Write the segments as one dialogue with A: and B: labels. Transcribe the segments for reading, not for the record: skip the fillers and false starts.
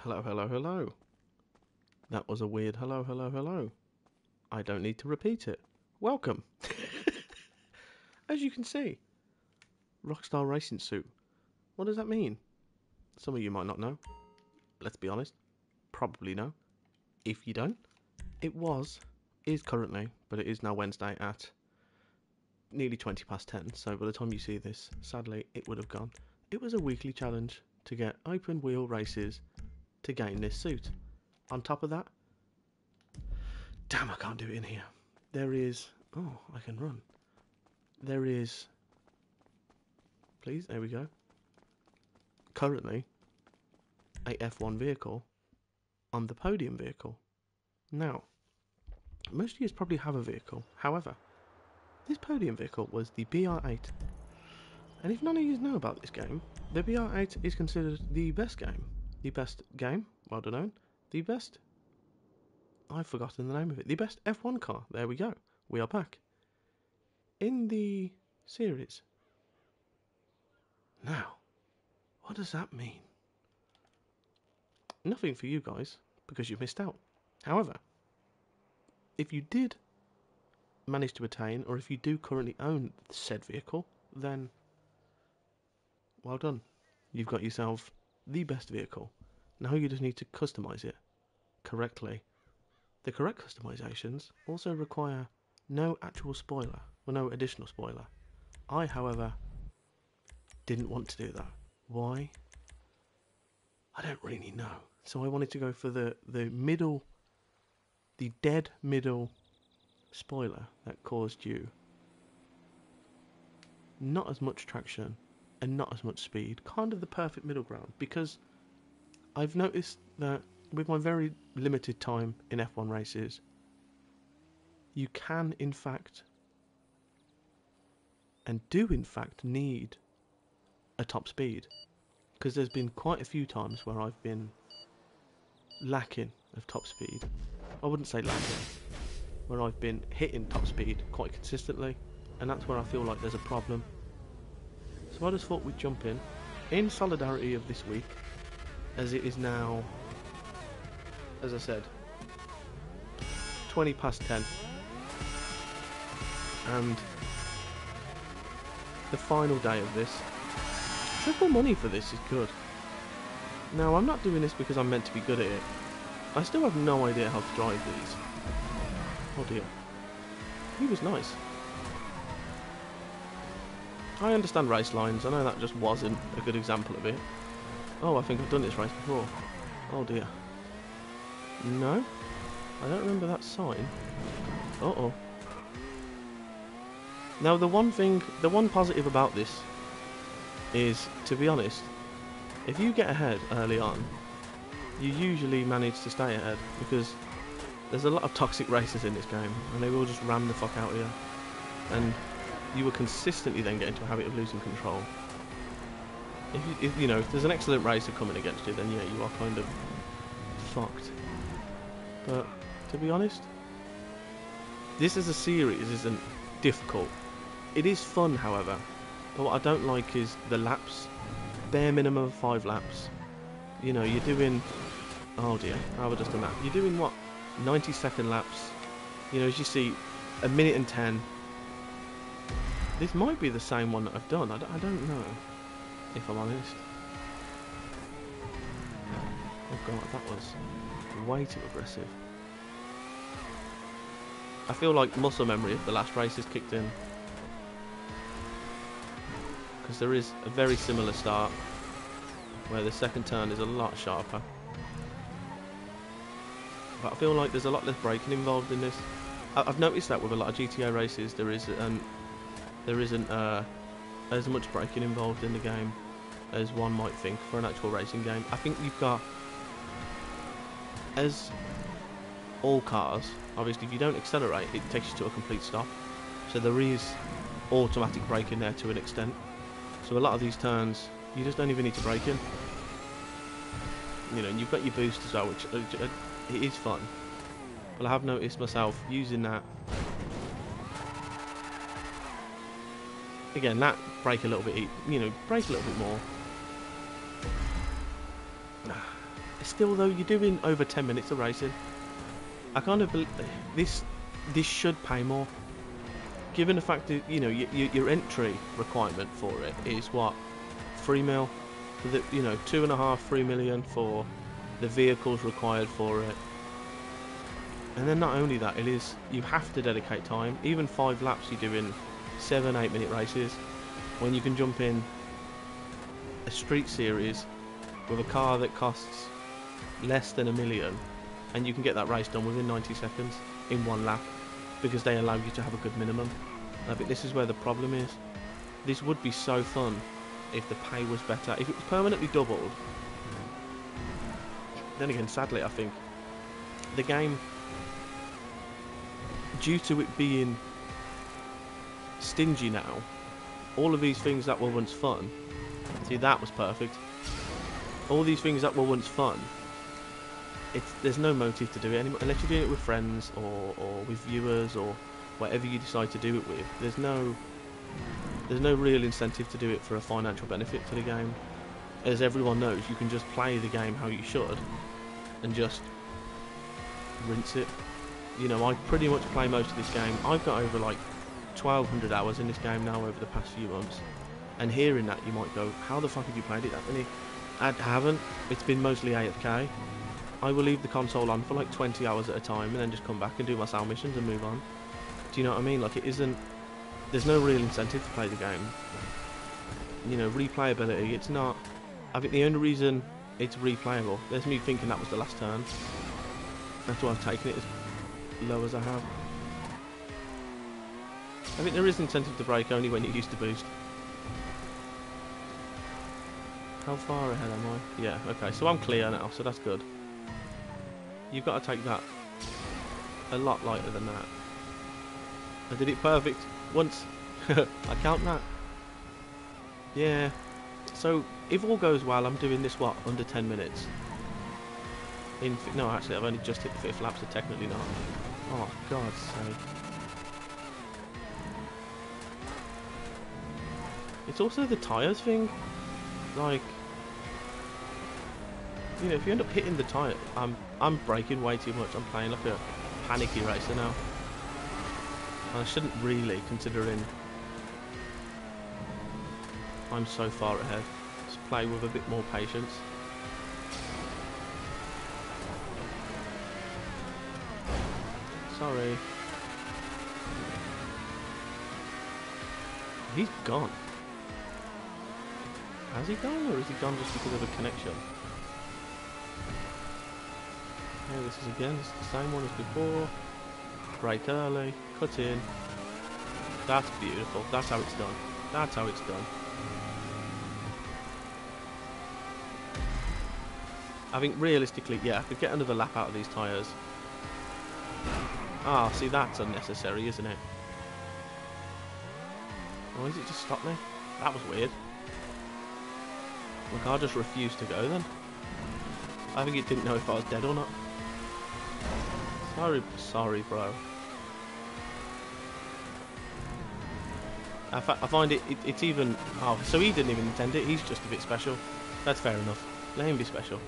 A: Hello, hello, hello. That was a weird hello, hello, hello. I don't need to repeat it. Welcome. As you can see, Rockstar Racing Suit. What does that mean? Some of you might not know. Let's be honest. Probably know. If you don't, is currently, but it is now Wednesday at nearly 20 past 10. So by the time you see this, sadly, it would have gone. It was a weekly challenge to get open wheel races to gain this suit. On top of that, damn, I can't do it in here. There is... Oh, I can run. There is... Please, there we go. Currently, a F1 vehicle on the podium vehicle. Now, most of you probably have a vehicle. However, this podium vehicle was the BR8. And if none of you know about this game, the BR8 is considered the best game. The best game, well done, the best... I've forgotten the name of it. The best F1 car. There we go. We are back. In the series. Now, what does that mean? Nothing for you guys, because you've missed out. However, if you did manage to attain, or if you do currently own said vehicle, then well done. You've got yourself the best vehicle. Now you just need to customize it correctly. The correct customizations also require no actual spoiler, or no additional spoiler. I, however, didn't want to do that. Why? I don't really know. So I wanted to go for the middle, the dead middle spoiler that caused you not as much traction and not as much speed. Kind of the perfect middle ground, because I've noticed that with my very limited time in F1 races, you can in fact, and do in fact, need a top speed. Because there's been quite a few times where I've been lacking of top speed. I wouldn't say lacking, where I've been hitting top speed quite consistently, and that's where I feel like there's a problem. So I just thought we'd jump in solidarity of this week, as it is now, as I said, 20 past 10, and the final day of this. Triple money for this is good. Now, I'm not doing this because I'm meant to be good at it. I still have no idea how to drive these. Oh dear. He was nice. I understand race lines. I know that just wasn't a good example of it. Oh, I think I've done this race before. Oh dear. No? I don't remember that sign. Uh-oh. Now, the one positive about this is, to be honest, if you get ahead early on, you usually manage to stay ahead, because there's a lot of toxic racers in this game, and they will just ram the fuck out of you, and you will consistently then get into a habit of losing control. If you know, if there's an excellent racer coming against you, then yeah, you are kind of fucked. But to be honest, this as a series isn't difficult. It is fun, however. But what I don't like is the laps. Bare minimum of 5 laps. You know, you're doing... Oh dear, how have I just done that? You're doing, what, 90-second laps. You know, as you see, 1 minute and 10. This might be the same one that I've done. I don't know, if I'm honest. Oh god, that was way too aggressive. I feel like muscle memory of the last race has kicked in. Because there is a very similar start, where the second turn is a lot sharper. But I feel like there's a lot less braking involved in this. I've noticed that with a lot of GTA races, there isn't as much braking involved in the game as one might think for an actual racing game. I think you've got, as all cars, obviously if you don't accelerate, it takes you to a complete stop. So there is automatic braking there to an extent. So a lot of these turns, you just don't even need to brake in. You know, and you've got your boost as well, which it is fun. But I have noticed myself using that. Again, that brake a little bit, you know, brake a little bit more. Still though, you're doing over 10 minutes of racing. I kind of believe this should pay more, given the fact that your entry requirement for it is what, 3 mil, for the 2.5-3 million for the vehicles required for it. And then not only that, you have to dedicate time. Even 5 laps you're doing 7-8 minute races, when you can jump in a street series with a car that costs less than $1 million, and you can get that race done within 90 seconds in 1 lap, because they allow you to have a good minimum. I think this is where the problem is. This would be so fun if the pay was better, if it was permanently doubled. Then again, sadly, I think the game, due to it being stingy now, all of these things that were once fun, see, that was perfect. All these things that were once fun, there's no motive to do it anymore, unless you're doing it with friends or with viewers or whatever you decide to do it with. There's no real incentive to do it for a financial benefit to the game. As everyone knows, you can just play the game how you should and just rinse it. I pretty much play most of this game. I've got over like 1,200 hours in this game now over the past few months, and hearing that, you might go, how the fuck have you played it that many? I haven't. It's been mostly AFK. I will leave the console on for like 20 hours at a time and then just come back and do my side missions and move on. Do you know what I mean? Like, there's no real incentive to play the game. Replayability, it's not. I think the only reason it's replayable, there's me thinking that was the last turn. That's why I've taken it as low as I have. I think there is incentive to brake only when you use the boost. How far ahead am I? Yeah, okay, so I'm clear now, so that's good. You've got to take that a lot lighter than that. I did it perfect once. I count that. Yeah. So if all goes well, I'm doing this under 10 minutes. No, actually, I've only just hit the 5th lap, so technically not. Oh, God's sake. It's also the tyres thing. Like, if you end up hitting the tyre, I'm braking way too much. I'm playing like a panicky racer now. I shouldn't really, considering I'm so far ahead. Just play with a bit more patience. Sorry. He's gone. Has he gone, or is he gone just because of a connection? Yeah, this is the same one as before. Brake early, cut in. That's beautiful. That's how it's done. That's how it's done. I think realistically, yeah, I could get another lap out of these tyres. Ah, see, that's unnecessary, isn't it? Why did it just stop me? That was weird. My car just refused to go then. I think it didn't know if I was dead or not. Sorry, bro. I find it's even... Oh, so he didn't even intend it. He's just a bit special. That's fair enough. Let him be special.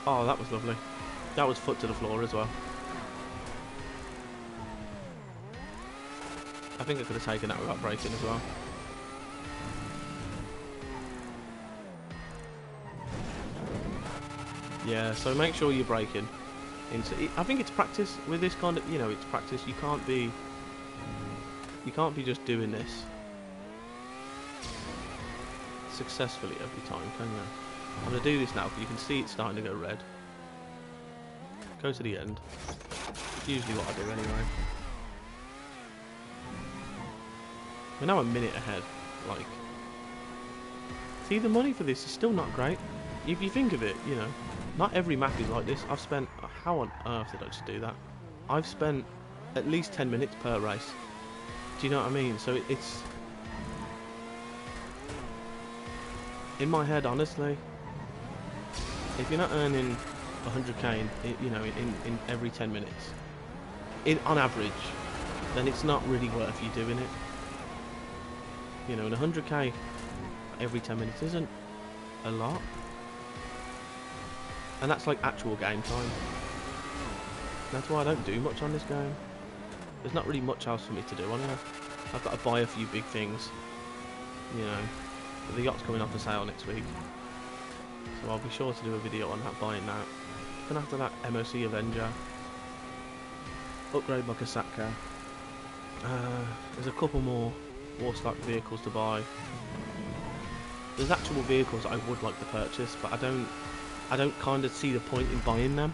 A: Oh, that was lovely. That was foot to the floor as well. I think I could have taken that without braking as well. Yeah, so make sure you're braking. I think it's practice with this kind of, it's practice. You can't be just doing this successfully every time, can you? I'm going to do this now because you can see it's starting to go red. Go to the end. It's usually what I do anyway. We're now a minute ahead. Like, see, the money for this is still not great. If you think of it, not every map is like this. I've spent... How on earth did I just do that? I've spent at least 10 minutes per race. Do you know what I mean? So it's... In my head, honestly, if you're not earning 100k in every 10 minutes, on average, then it's not really worth you doing it. And 100k every 10 minutes isn't a lot. And that's like actual game time. That's why I don't do much on this game. There's not really much else for me to do on here. I've got to buy a few big things, you know. But the yacht's coming off for sale next week, so I'll be sure to do a video on that, buying that. Then after that, MOC Avenger. Upgrade my Kasaka. There's a couple more Warstock vehicles to buy. There's actual vehicles I would like to purchase, but I don't kind of see the point in buying them.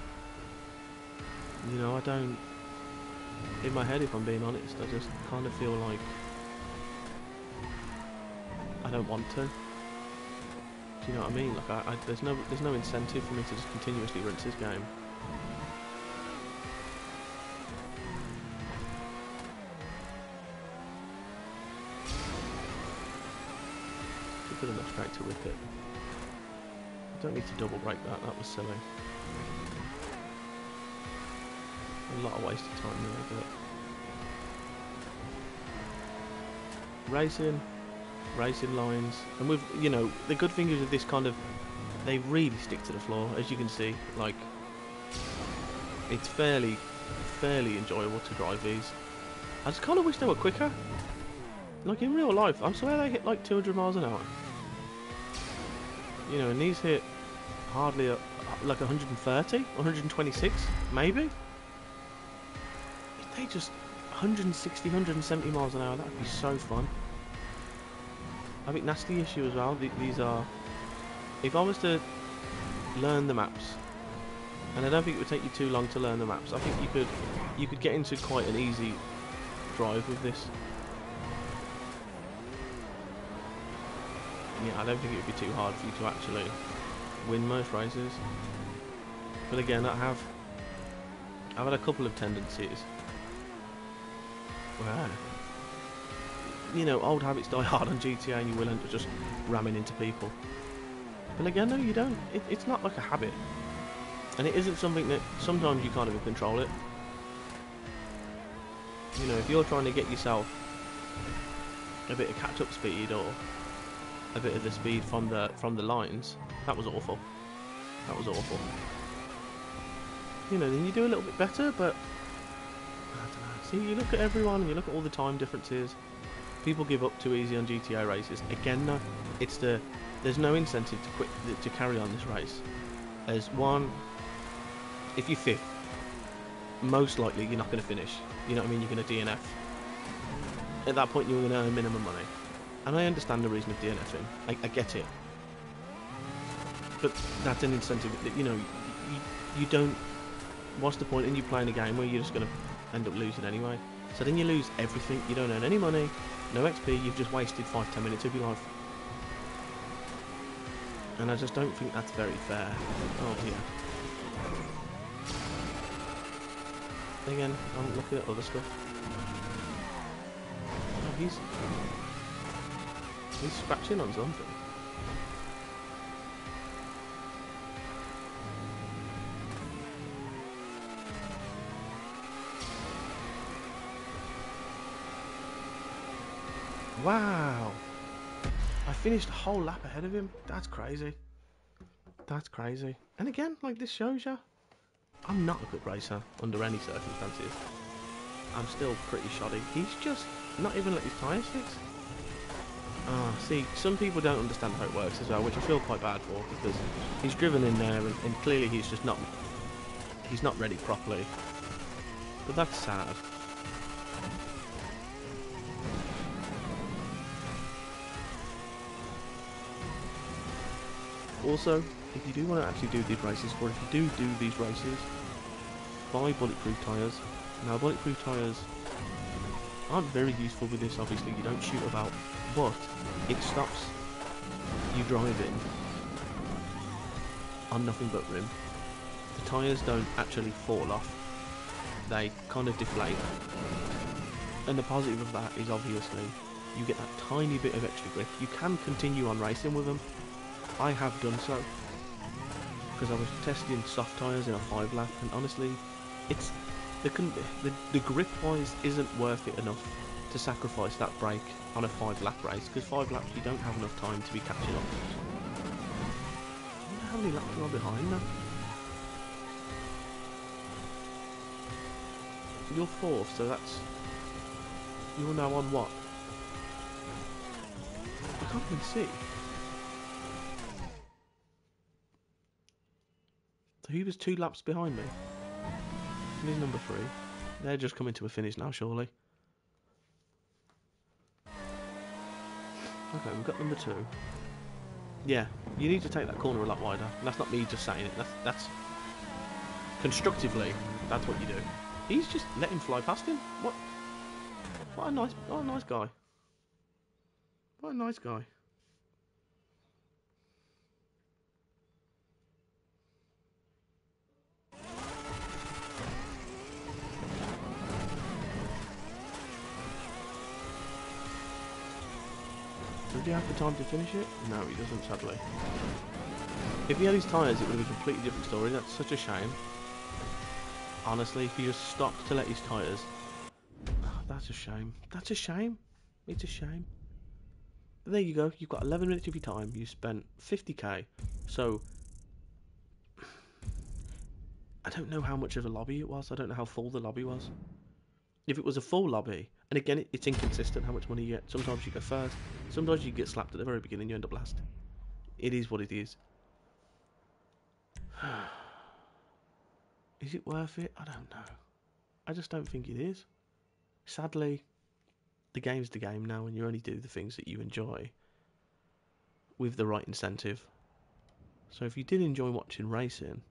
A: You know, I don't. In my head, if I'm being honest, I just kind of feel like I don't want to. Do you know what I mean? Like, there's no incentive for me to just continuously rinse this game. Good enough straight to rip it. I don't need to double brake that. That was silly. A lot of wasted time there, but racing lines, and with, you know, the good thing is with this kind of, they really stick to the floor, as you can see. Like, it's fairly enjoyable to drive these. I just kind of wish they were quicker. Like in real life, I swear they hit like 200 miles an hour. You know, and these hit hardly like 130, 126, maybe. If they just 160, 170 miles an hour, that would be so fun. I think that's the issue as well. These are, if I was to learn the maps, and I don't think it would take you too long to learn the maps, I think you could get into quite an easy drive with this. Yeah, I don't think it would be too hard for you to actually win most races. But again, I've had a couple of tendencies where, you know, old habits die hard on GTA, and you will end up just ramming into people. But again, no, you don't. It's not like a habit, and it isn't something that sometimes you can't even control it. You know, if you're trying to get yourself a bit of catch-up speed or a bit of the speed from the lines, that was awful. That was awful. You know, then you do a little bit better, but I don't know. See, you look at everyone and you look at all the time differences. People give up too easy on GTA races. Again, no, there's no incentive to carry on this race. As one, if you're fifth, most likely you're not going to finish. You know what I mean? You're going to DNF. At that point, you're going to earn minimum money. And I understand the reason of DNFing. I get it. But that's an incentive that, you know, you don't. What's the point in you playing a game where you're just going to end up losing anyway? So then you lose everything. You don't earn any money, no XP. You've just wasted 5-10 minutes of your life. And I just don't think that's very fair. Oh dear. Again, I'm looking at other stuff. Oh, he's scratching on something. Wow! I finished a whole lap ahead of him. That's crazy. That's crazy. And again, like, this shows you, I'm not a good racer under any circumstances. I'm still pretty shoddy. He's just not even let his tyres fix. See, some people don't understand how it works as well, which I feel quite bad for, because he's driven in there and clearly he's just not ready properly. But that's sad. Also, if you do want to actually do these races, or if you do these races, buy bulletproof tyres. Now, bulletproof tyres aren't very useful with this, obviously, you don't shoot about, but it stops you driving on nothing but rim. The tyres don't actually fall off, they kind of deflate. And the positive of that is obviously you get that tiny bit of extra grip. You can continue on racing with them. I have done so, because I was testing soft tyres in a 5 lap, and honestly, it's the grip wise isn't worth it enough to sacrifice that break on a 5-lap race, because 5 laps you don't have enough time to be catching up. I wonder how many laps am I behind now? You're 4th, so that's... You're now on what? I can't even see. So he was 2 laps behind me. And he's number 3. They're just coming to a finish now, surely. Okay, we've got number 2. Yeah, you need to take that corner a lot wider. And that's not me just saying it. That's constructively, that's what you do. He's just let him fly past him. What a nice guy. What a nice guy. Does he have the time to finish it? No, he doesn't, sadly. If he had his tyres, it would have been a completely different story. That's such a shame. Honestly, if he just stopped to let his tyres... Oh, that's a shame. That's a shame. It's a shame. There you go. You've got 11 minutes of your time. You spent 50k. So... I don't know how much of a lobby it was. I don't know how full the lobby was. If it was a full lobby... And again, it's inconsistent how much money you get. Sometimes you go first. Sometimes you get slapped at the very beginning. You end up last. It is what it is. Is it worth it? I don't know. I just don't think it is. Sadly, the game's the game now, and you only do the things that you enjoy with the right incentive. So if you did enjoy watching racing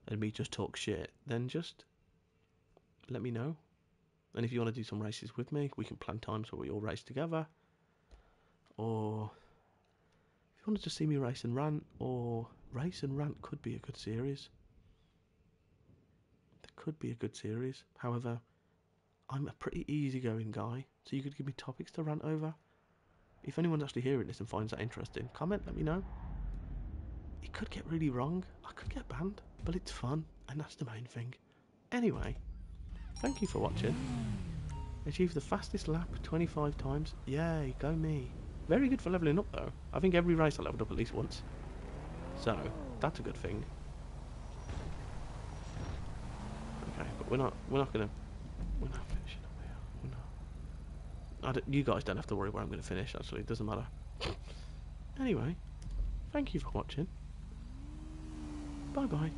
A: and me just talk shit, then just let me know. And if you want to do some races with me, we can plan times where we all race together. Or if you wanted to see me race and rant, or race and rant could be a good series. That could be a good series. However, I'm a pretty easygoing guy, so you could give me topics to rant over. If anyone's actually hearing this and finds that interesting, comment, let me know. It could get really wrong. I could get banned, but it's fun, and that's the main thing. Anyway, thank you for watching. Achieved the fastest lap 25 times. Yay, go me. Very good for levelling up though. I think every race I leveled up at least once. So, that's a good thing. Okay, but we're not finishing up here. We're not. You guys don't have to worry where I'm going to finish, actually. It doesn't matter. Anyway, thank you for watching. Bye bye.